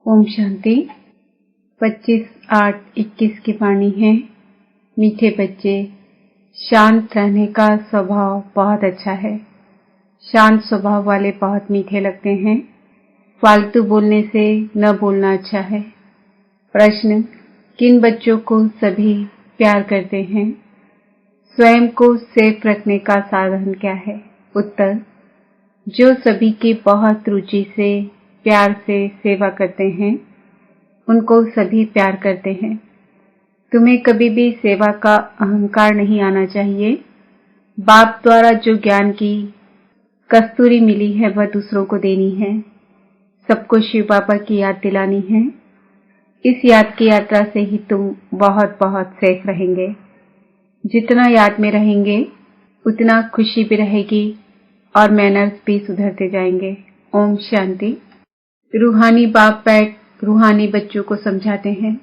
ओम शांति। 25/8/21 की वाणी है। मीठे बच्चे, शांत रहने का स्वभाव बहुत अच्छा है। शांत स्वभाव वाले बहुत मीठे लगते हैं। फालतू बोलने से न बोलना अच्छा है। प्रश्न: किन बच्चों को सभी प्यार करते हैं? स्वयं को सेफ रखने का साधन क्या है? उत्तर: जो सभी की बहुत रुचि से प्यार से सेवा करते हैं उनको सभी प्यार करते हैं। तुम्हें कभी भी सेवा का अहंकार नहीं आना चाहिए। बाप द्वारा जो ज्ञान की कस्तूरी मिली है वह दूसरों को देनी है। सबको शिव बाबा की याद दिलानी है। इस याद की यात्रा से ही तुम बहुत बहुत सेफ रहेंगे। जितना याद में रहेंगे उतना खुशी भी रहेगी और मैनर्स भी सुधरते जाएंगे। ओम शांति। रूहानी बाप बैठ रूहानी बच्चों को समझाते हैं।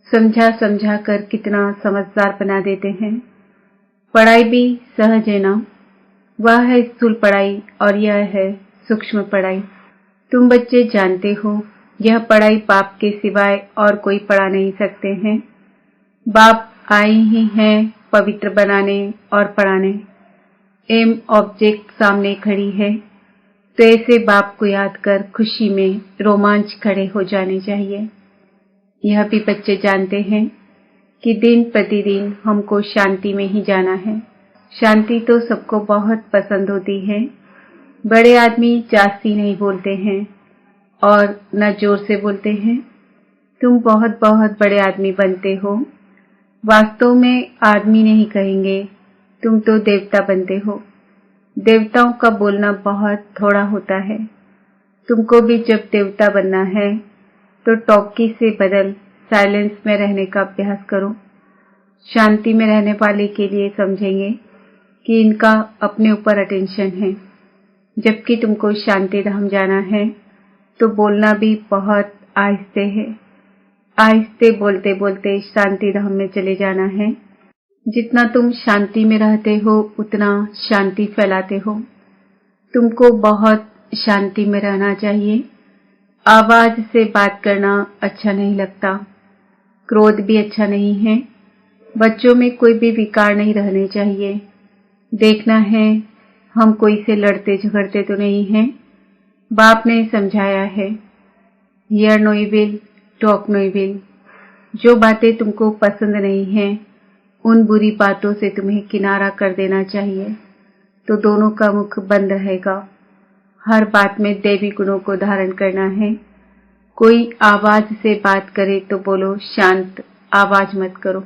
समझा समझा कर कितना समझदार बना देते हैं। पढ़ाई भी सहज है ना? वह है स्थूल पढ़ाई और यह है सूक्ष्म पढ़ाई। तुम बच्चे जानते हो यह पढ़ाई बाप के सिवाय और कोई पढ़ा नहीं सकते हैं। बाप आए ही हैं पवित्र बनाने और पढ़ाने। एम ऑब्जेक्ट सामने खड़ी है तो ऐसे बाप को याद कर खुशी में रोमांच खड़े हो जाने चाहिए। यह भी बच्चे जानते हैं कि दिन प्रतिदिन हमको शांति में ही जाना है। शांति तो सबको बहुत पसंद होती है। बड़े आदमी जास्ती नहीं बोलते हैं और न जोर से बोलते हैं। तुम बहुत बहुत बड़े आदमी बनते हो। वास्तव में आदमी नहीं कहेंगे, तुम तो देवता बनते हो। देवताओं का बोलना बहुत थोड़ा होता है। तुमको भी जब देवता बनना है तो टॉकी से बदल साइलेंस में रहने का अभ्यास करो। शांति में रहने वाले के लिए समझेंगे कि इनका अपने ऊपर अटेंशन है। जबकि तुमको शांति धाम जाना है तो बोलना भी बहुत आहिस्ते है। आहिस्ते बोलते बोलते शांति धाम में चले जाना है। जितना तुम शांति में रहते हो उतना शांति फैलाते हो। तुमको बहुत शांति में रहना चाहिए। आवाज से बात करना अच्छा नहीं लगता। क्रोध भी अच्छा नहीं है। बच्चों में कोई भी विकार नहीं रहने चाहिए। देखना है हम कोई से लड़ते झगड़ते तो नहीं हैं। बाप ने समझाया है, hear no evil, talk no evil. जो बातें तुमको पसंद नहीं हैं उन बुरी बातों से तुम्हें किनारा कर देना चाहिए तो दोनों का मुख बंद रहेगा। हर बात में दैवी गुणों को धारण करना है। कोई आवाज से बात करे तो बोलो शांत, आवाज मत करो।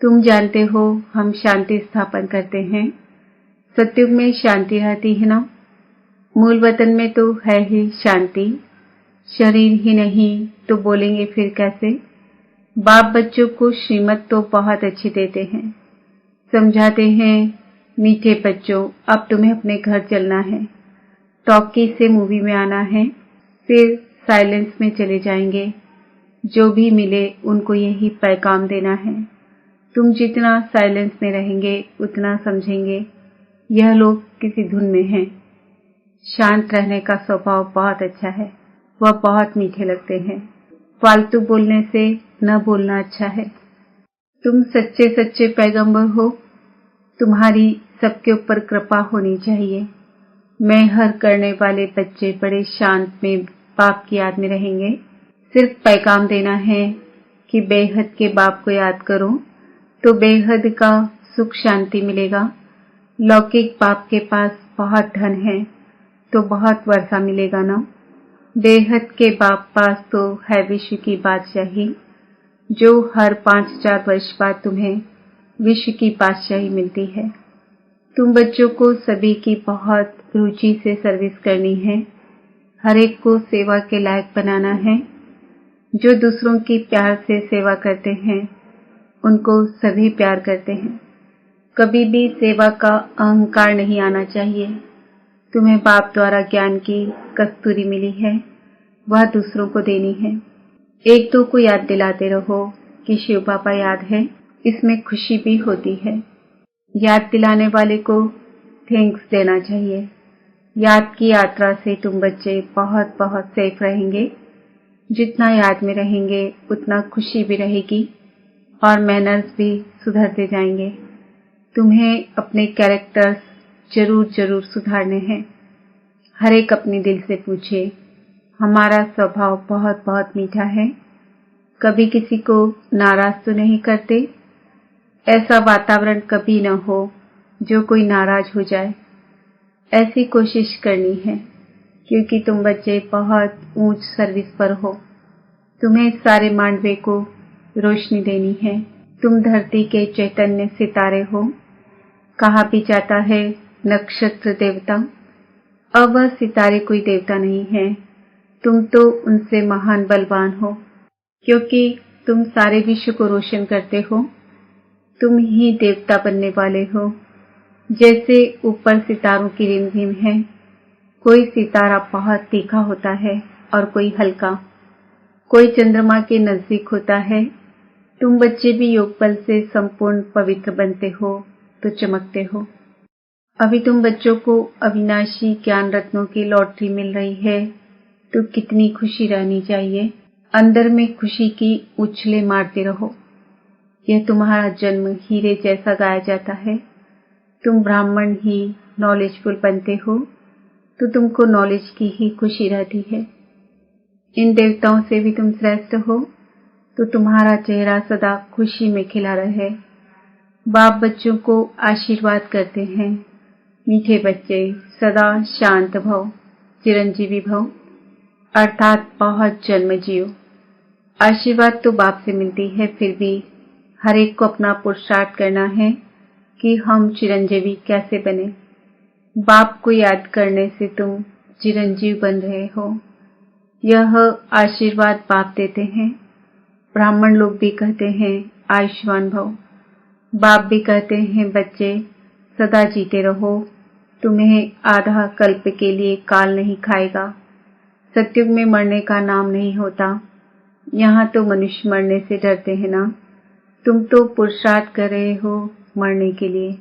तुम जानते हो हम शांति स्थापन करते हैं। सतयुग में शांति रहती है ना? मूल वतन में तो है ही शांति। शरीर ही नहीं तो बोलेंगे फिर कैसे? बाप बच्चों को श्रीमत तो बहुत अच्छी देते हैं। समझाते हैं, मीठे बच्चों अब तुम्हें अपने घर चलना है। टॉकी से मूवी में आना है, फिर साइलेंस में चले जाएंगे। जो भी मिले उनको यही पैगाम देना है। तुम जितना साइलेंस में रहेंगे उतना समझेंगे यह लोग किसी धुन में हैं। शांत रहने का स्वभाव बहुत अच्छा है। वह बहुत मीठे लगते हैं। फालतू बोलने से न बोलना अच्छा है। तुम सच्चे सच्चे पैगंबर हो। तुम्हारी सबके ऊपर कृपा होनी चाहिए। मैं हर करने वाले बच्चे बड़े शांत में बाप की याद में रहेंगे। सिर्फ पैगाम देना है कि बेहद के बाप को याद करो तो बेहद का सुख शांति मिलेगा। लौकिक बाप के पास बहुत धन है तो बहुत वर्षा मिलेगा ना? बेहद के बाप पास तो है विश्व की बादशाही, जो हर 5-4 वर्ष बाद तुम्हें विश्व की बादशाही मिलती है। तुम बच्चों को सभी की बहुत रुचि से सर्विस करनी है। हर एक को सेवा के लायक बनाना है। जो दूसरों की प्यार से सेवा करते हैं उनको सभी प्यार करते हैं। कभी भी सेवा का अहंकार नहीं आना चाहिए। तुम्हें बाप द्वारा ज्ञान की कस्तूरी मिली है, वह दूसरों को देनी है। एक दो को याद दिलाते रहो कि शिव बाबा याद है। इसमें खुशी भी होती है। याद दिलाने वाले को थैंक्स देना चाहिए। याद की यात्रा से तुम बच्चे बहुत बहुत सेफ रहेंगे। जितना याद में रहेंगे उतना खुशी भी रहेगी और मैनर्स भी सुधरते जाएंगे। तुम्हें अपने कैरेक्टर्स जरूर जरूर सुधारने हैं। हर एक अपने दिल से पूछे, हमारा स्वभाव बहुत बहुत मीठा है, कभी किसी को नाराज तो नहीं करते? ऐसा वातावरण कभी न हो जो कोई नाराज हो जाए। ऐसी कोशिश करनी है क्योंकि तुम बच्चे बहुत ऊंच सर्विस पर हो। तुम्हें सारे मांडवे को रोशनी देनी है। तुम धरती के चैतन्य सितारे हो। कहा भी जाता है नक्षत्र देवता। अब वह सितारे कोई देवता नहीं है, तुम तो उनसे महान बलवान हो, क्योंकि तुम सारे विश्व को रोशन करते हो। तुम ही देवता बनने वाले हो। जैसे ऊपर सितारों की रिमझिम है, कोई सितारा बहुत तीखा होता है और कोई हल्का, कोई चंद्रमा के नजदीक होता है। तुम बच्चे भी योग बल से संपूर्ण पवित्र बनते हो तो चमकते हो। अभी तुम बच्चों को अविनाशी ज्ञान रत्नों की लॉटरी मिल रही है तो कितनी खुशी रहनी चाहिए। अंदर में खुशी की उछले मारते रहो। यह तुम्हारा जन्म हीरे जैसा गाया जाता है। तुम ब्राह्मण ही नॉलेजफुल बनते हो तो तुमको नॉलेज की ही खुशी रहती है। इन देवताओं से भी तुम श्रेष्ठ हो तो तुम्हारा चेहरा सदा खुशी में खिला रहे। बाप बच्चों को आशीर्वाद करते हैं, मीठे बच्चे सदा शांत भव, चिरंजीवी भव, अर्थात बहुत जन्म जियो। आशीर्वाद तो बाप से मिलती है, फिर भी हर एक को अपना पुरुषार्थ करना है कि हम चिरंजीवी कैसे बने। बाप को याद करने से तुम चिरंजीव बन रहे हो। यह आशीर्वाद बाप देते हैं। ब्राह्मण लोग भी कहते हैं आयुष्मान भव। बाप भी कहते हैं बच्चे सदा जीते रहो, तुम्हें आधा कल्प के लिए काल नहीं खाएगा। सत्युग में मरने का नाम नहीं होता। यहाँ तो मनुष्य मरने से डरते हैं ना। तुम तो पुरुषार्थ कर रहे हो मरने के लिए।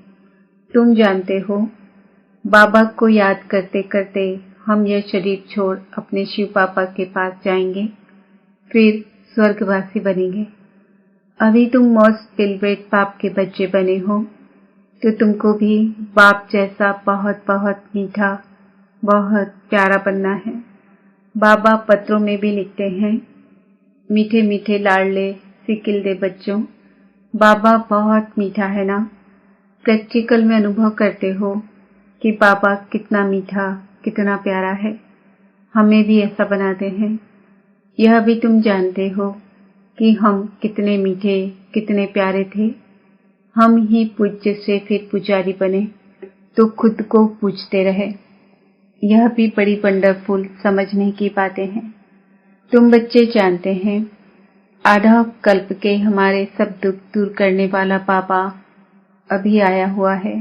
तुम जानते हो बाबा को याद करते करते हम यह शरीर छोड़ अपने शिव पापा के पास जाएंगे, फिर स्वर्गवासी बनेंगे। अभी तुम मोस्ट बेलवेट बाप के बच्चे बने हो तो तुमको भी बाप जैसा बहुत बहुत मीठा, बहुत प्यारा बनना है। बाबा पत्रों में भी लिखते हैं, मीठे मीठे लाडले सिकिल दे बच्चों, बाबा बहुत मीठा है ना। प्रैक्टिकल में अनुभव करते हो कि बाबा कितना मीठा, कितना प्यारा है। हमें भी ऐसा बनाते हैं। यह भी तुम जानते हो कि हम कितने मीठे, कितने प्यारे थे। हम ही पूज्य से फिर पुजारी बने तो खुद को पूजते रहे। यह भी बड़ी वंडरफुल समझने की बातें हैं। तुम बच्चे जानते हैं आधा कल्प के हमारे सब दुख दूर करने वाला बाबा अभी आया हुआ है।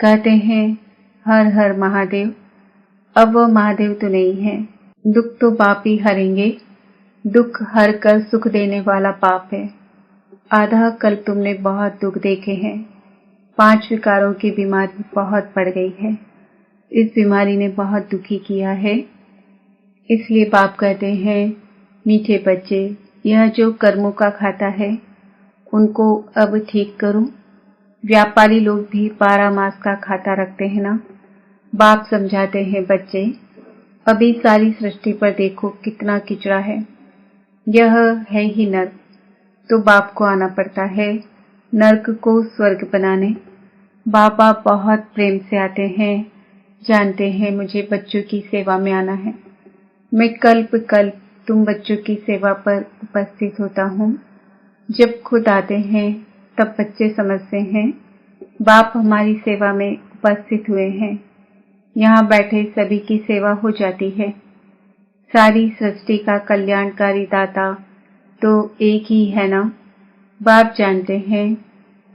कहते हैं हर हर महादेव। अब वह महादेव तो नहीं है। दुख तो बाप ही हरेंगे। दुख हर कर सुख देने वाला बाप है। आधा कल तुमने बहुत दुख देखे हैं। 5 विकारों की बीमारी बहुत बढ़ गई है। इस बीमारी ने बहुत दुखी किया है। इसलिए बाप कहते हैं मीठे बच्चे, यह जो कर्मों का खाता है उनको अब ठीक करो। व्यापारी लोग भी 12 मास का खाता रखते हैं ना। बाप समझाते हैं बच्चे, अभी सारी सृष्टि पर देखो कितना किचरा है। यह है ही नर्क, तो बाप को आना पड़ता है नर्क को स्वर्ग बनाने। बाबा बहुत प्रेम से आते हैं, जानते हैं मुझे बच्चों की सेवा में आना है। मैं कल्प कल्प तुम बच्चों की सेवा पर उपस्थित होता हूँ। जब खुद आते हैं तब बच्चे समझते हैं बाप हमारी सेवा में उपस्थित हुए हैं। यहाँ बैठे सभी की सेवा हो जाती है। सारी सृष्टि का कल्याणकारी दाता तो एक ही है ना। बाप जानते हैं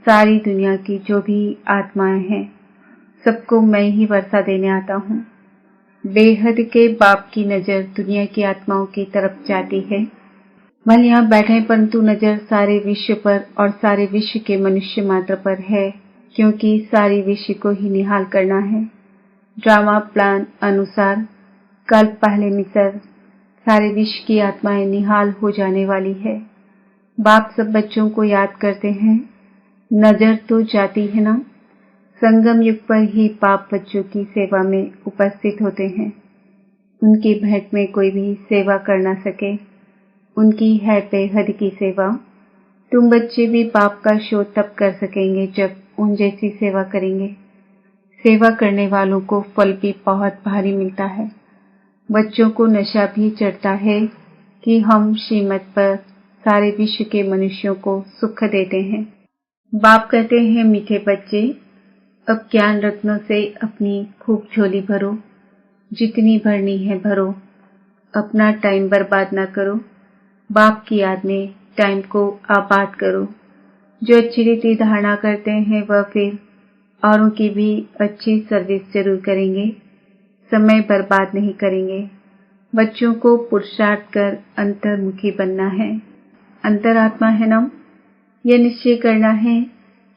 सारी दुनिया की जो भी आत्माएं हैं सबको मैं ही वर्षा देने आता हूँ। बेहद के बाप की नजर दुनिया की आत्माओं की तरफ जाती है। भले यहाँ बैठे परंतु नजर सारे विश्व पर और सारे विश्व के मनुष्य मात्र पर है, क्योंकि सारी विश्व को ही निहाल करना है। ड्रामा प्लान अनुसार कल पहले मिसर सारे विश्व की आत्माएं निहाल हो जाने वाली है। बाप सब बच्चों को याद करते हैं, नजर तो जाती है ना। संगम युग पर ही बाप बच्चों की सेवा में उपस्थित होते हैं। उनकी भेंट में कोई भी सेवा कर न सके, उनकी है बेहद की सेवा। तुम बच्चे भी बाप का शो तब कर सकेंगे जब उन जैसी सेवा करेंगे। सेवा करने वालों को फल भी बहुत भारी मिलता है। बच्चों को नशा भी चढ़ता है कि हम श्रीमत पर सारे विश्व के मनुष्यों को सुख देते हैं। बाप कहते हैं, मीठे बच्चे, अब ज्ञान रत्नों से अपनी खूब झोली भरो, जितनी भरनी है भरो, अपना टाइम बर्बाद ना करो। बाप की याद में टाइम को आबाद करो। जो अच्छी रीति धारणा करते हैं वह फिर औरों की भी अच्छी सर्विस जरूर करेंगे, समय बर्बाद नहीं करेंगे। बच्चों को पुरुषार्थ कर अंतर्मुखी बनना है। अंतरात्मा है ना, यह निश्चय करना है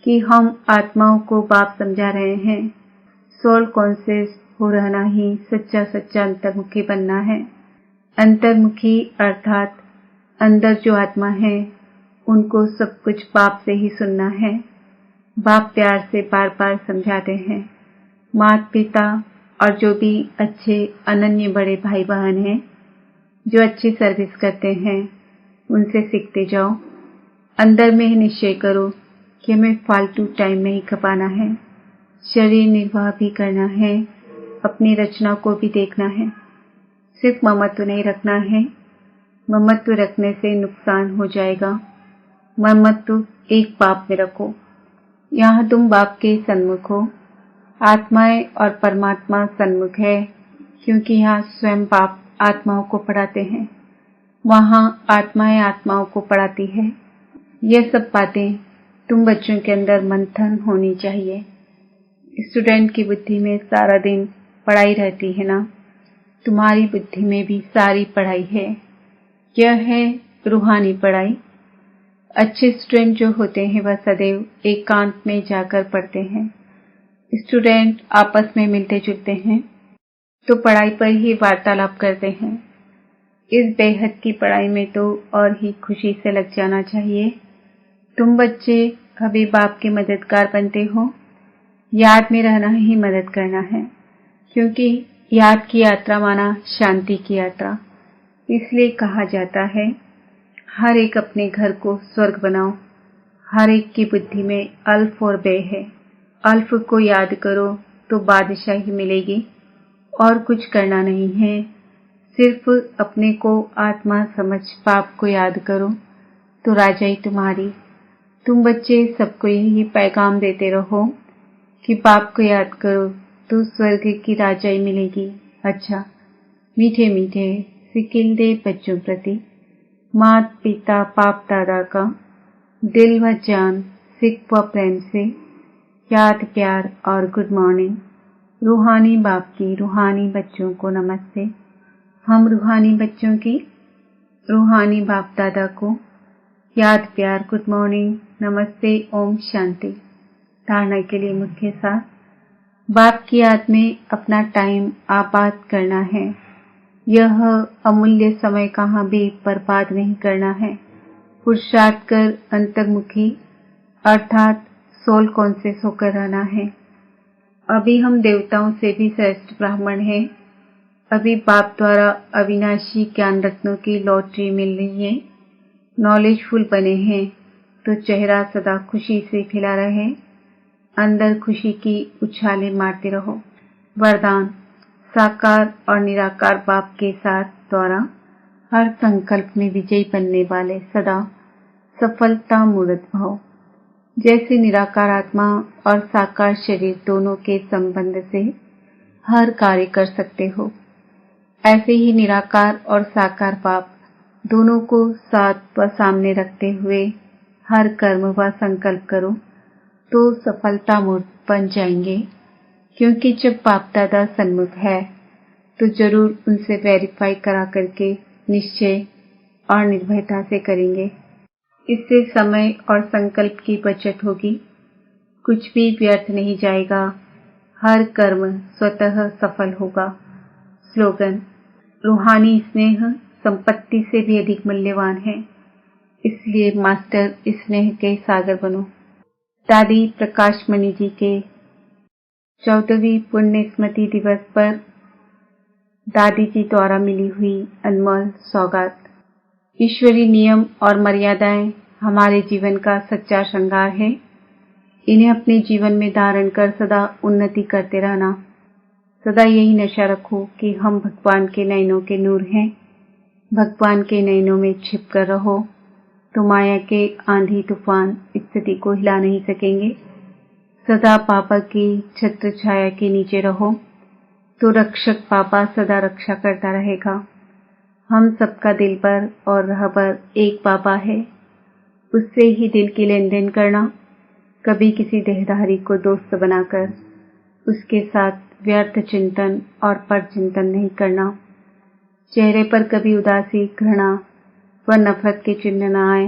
कि हम आत्माओं को बाप समझा रहे हैं। सोल कॉन्शियस हो रहना ही सच्चा सच्चा अंतर्मुखी बनना है। अंतर्मुखी अर्थात अंदर जो आत्मा है उनको सब कुछ बाप से ही सुनना है। बाप प्यार से बार बार समझाते हैं। माता पिता और जो भी अच्छे अनन्य बड़े भाई बहन हैं जो अच्छी सर्विस करते हैं उनसे सीखते जाओ। अंदर में ही निश्चय करो कि हमें फालतू टाइम नहीं खपाना है, शरीर निर्वाह भी करना है, अपनी रचना को भी देखना है। सिर्फ ममत्व नहीं रखना है, ममत्व रखने से नुकसान हो जाएगा। ममत्व एक बाप में रखो। यहाँ तुम बाप के सन्मुख हो। आत्माएं और परमात्मा सन्मुख है, क्योंकि यहाँ स्वयं बाप आत्माओं को पढ़ाते हैं, वहाँ आत्माएं आत्माओं को पढ़ाती है। यह सब बातें तुम बच्चों के अंदर मंथन होनी चाहिए। स्टूडेंट की बुद्धि में सारा दिन पढ़ाई रहती है ना, तुम्हारी बुद्धि में भी सारी पढ़ाई है। यह है रूहानी पढ़ाई। अच्छे स्टूडेंट जो होते हैं वह सदैव एकांत में जाकर पढ़ते हैं। स्टूडेंट आपस में मिलते जुलते हैं तो पढ़ाई पर ही वार्तालाप करते हैं। इस बेहद की पढ़ाई में तो और ही खुशी से लग जाना चाहिए। तुम बच्चे अभी बाप के मददगार बनते हो। याद में रहना ही मदद करना है, क्योंकि याद की यात्रा माना शांति की यात्रा। इसलिए कहा जाता है, हर एक अपने घर को स्वर्ग बनाओ। हर एक की बुद्धि में अल्फ और बे है। अल्फ को याद करो तो बादशाही मिलेगी, और कुछ करना नहीं है। सिर्फ अपने को आत्मा समझ बाप को याद करो तो राजाई तुम्हारी। तुम बच्चे सबको यही पैगाम देते रहो कि बाप को याद करो तो स्वर्ग की राजाई मिलेगी। अच्छा, मीठे मीठे सिकिलदे बच्चों प्रति माता पिता बाप दादा का दिल व जान सिख व प्रेम से याद प्यार और गुड मॉर्निंग। रूहानी बाप की रूहानी बच्चों को नमस्ते। हम रूहानी बच्चों की रूहानी बाप दादा को याद प्यार गुड मॉर्निंग नमस्ते ओम शांति। धारणा के लिए मुख्य सार, बाप की याद में अपना टाइम आबाद करना है। यह अमूल्य समय कहाँ भी बर्बाद नहीं करना है। पुरुषार्थ कर अंतर्मुखी अर्थात सोल कॉन्शियस होकर रहना है। अभी हम देवताओं से भी श्रेष्ठ ब्राह्मण हैं। अभी बाप द्वारा अविनाशी ज्ञान रत्नों की लॉटरी मिल रही है। नॉलेजफुल बने हैं तो चेहरा सदा खुशी से खिला रहे। अंदर खुशी की उछालें मारते रहो। वरदान, साकार और निराकार बाप के साथ द्वारा हर संकल्प में विजयी बनने वाले सदा सफलता मूर्त भव। जैसे निराकार आत्मा और साकार शरीर दोनों के संबंध से हर कार्य कर सकते हो, ऐसे ही निराकार और साकार बाप दोनों को साथ व सामने रखते हुए हर कर्म व संकल्प करो तो सफलता मूर्त बन जाएंगे। क्योंकि जब बाप दादा सन्मुख है तो जरूर उनसे वेरीफाई करा करके निश्चय और निर्भयता से करेंगे। इससे समय और संकल्प की बचत होगी। कुछ भी व्यर्थ नहीं जाएगा। हर कर्म स्वतः सफल होगा। स्लोगन, रूहानी स्नेह संपत्ति से भी अधिक मूल्यवान है। इसलिए मास्टर स्नेह के सागर बनो। दादी प्रकाशमणि जी के 14वीं पुण्य स्मृति दिवस पर दादी जी द्वारा मिली हुई अनमोल सौगात। ईश्वरीय नियम और मर्यादाएं हमारे जीवन का सच्चा श्रृंगार है। इन्हें अपने जीवन में धारण कर सदा उन्नति करते रहना। सदा यही नशा रखो कि हम भगवान के नयनों के नूर हैं। भगवान के नयनों में छिप कर रहो तो माया के आंधी तूफान स्थिति को हिला नहीं सकेंगे। सदा पापा की छत्र छाया के नीचे रहो तो रक्षक पापा सदा रक्षा करता रहेगा। हम सबका दिल पर और रहबर एक पापा है। उससे ही दिल की लेन देन करना। कभी किसी देहधारी को दोस्त बनाकर उसके साथ व्यर्थ चिंतन और पर चिंतन नहीं करना। चेहरे पर कभी उदासी, घृणा व नफरत के चिन्ह न आए।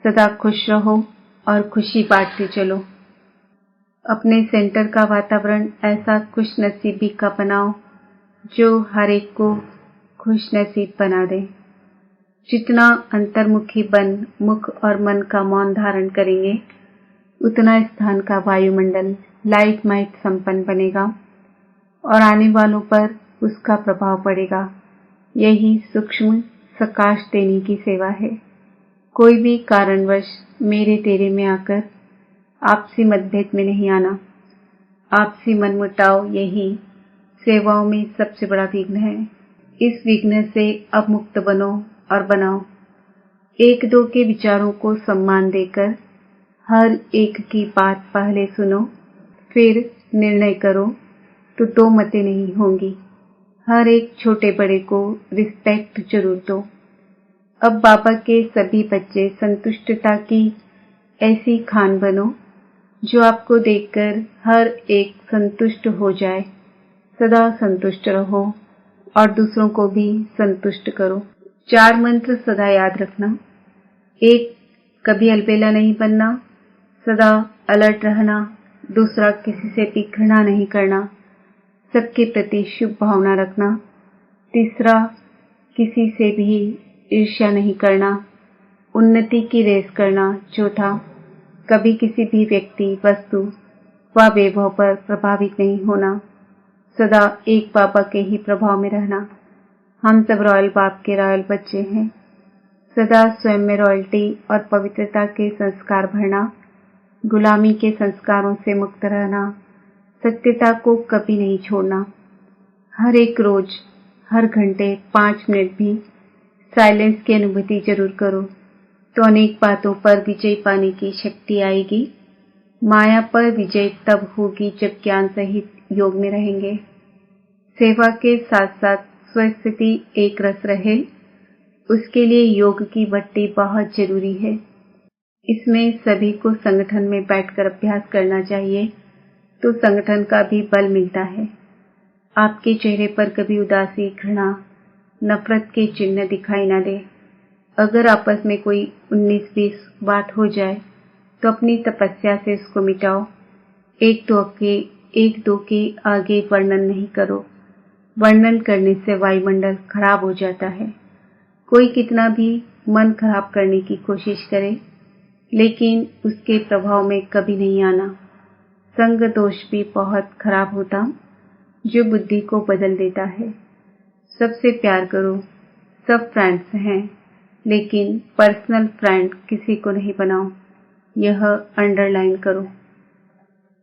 सदा खुश रहो और खुशी बांटते चलो। अपने सेंटर का वातावरण ऐसा खुश नसीबी का बनाओ जो हर एक को खुश नसीब बना दे। जितना अंतर्मुखी बन मुख और मन का मौन धारण करेंगे उतना स्थान का वायुमंडल लाइट माइट संपन्न बनेगा और आने वालों पर उसका प्रभाव पड़ेगा। यही सूक्ष्म प्रकाश देने की सेवा है। कोई भी कारणवश मेरे तेरे में आकर आपसी मतभेद में नहीं आना। आपसी मनमुटाव यही सेवाओं में सबसे बड़ा विघ्न है। इस विघ्न से अब मुक्त बनो और बनाओ। एक दो के विचारों को सम्मान देकर हर एक की बात पहले सुनो, फिर निर्णय करो तो दो मतें नहीं होंगी। हर एक छोटे बड़े को रिस्पेक्ट जरूर दो। अब बाबा के सभी बच्चे संतुष्टता की ऐसी खान बनो जो आपको देखकर हर एक संतुष्ट हो जाए। सदा संतुष्ट रहो और दूसरों को भी संतुष्ट करो। 4 मंत्र सदा याद रखना। 1, कभी अलबेला नहीं बनना, सदा अलर्ट रहना। दूसरा, किसी से भी घृणा नहीं करना, सबके प्रति शुभ भावना रखना। तीसरा, किसी से भी ईर्ष्या नहीं करना, उन्नति की रेस करना। चौथा, कभी किसी भी व्यक्ति, वस्तु व वैभव पर प्रभावित नहीं होना। सदा एक बाबा के ही प्रभाव में रहना। हम सब रॉयल बाप के रॉयल बच्चे हैं। सदा स्वयं में रॉयल्टी और पवित्रता के संस्कार भरना। गुलामी के संस्कारों से मुक्त रहना। सत्यता को कभी नहीं छोड़ना। हर एक रोज, हर घंटे 5 मिनट भी साइलेंस की अनुभूति जरूर करो तो अनेक बातों पर विजय पाने की शक्ति आएगी। माया पर विजय तब होगी जब ज्ञान सहित योग में रहेंगे। सेवा के साथ साथ स्वस्थिति एक रस रहे, उसके लिए योग की भट्टी बहुत जरूरी है। इसमें सभी को संगठन में बैठकर अभ्यास करना चाहिए तो संगठन का भी बल मिलता है। आपके चेहरे पर कभी उदासी, घृणा, नफरत के चिन्ह दिखाई न दे। अगर आपस में कोई 19-20 बात हो जाए तो अपनी तपस्या से इसको मिटाओ। एक दो के आगे वर्णन नहीं करो। वर्णन करने से वायुमंडल खराब हो जाता है। कोई कितना भी मन खराब करने की कोशिश करे लेकिन उसके प्रभाव में कभी नहीं आना। संग दोष भी बहुत खराब होता जो बुद्धि को बदल देता है। सबसे प्यार करो। सब फ्रेंड्स हैं लेकिन पर्सनल फ्रेंड किसी को नहीं बनाओ। यह अंडरलाइन करो।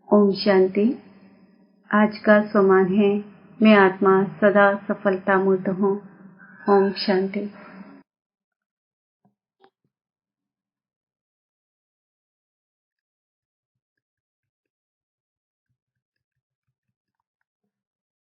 ओम शांति। आज का स्वमान है, मैं आत्मा सदा सफलता मूर्त हूँ। ओम शांति।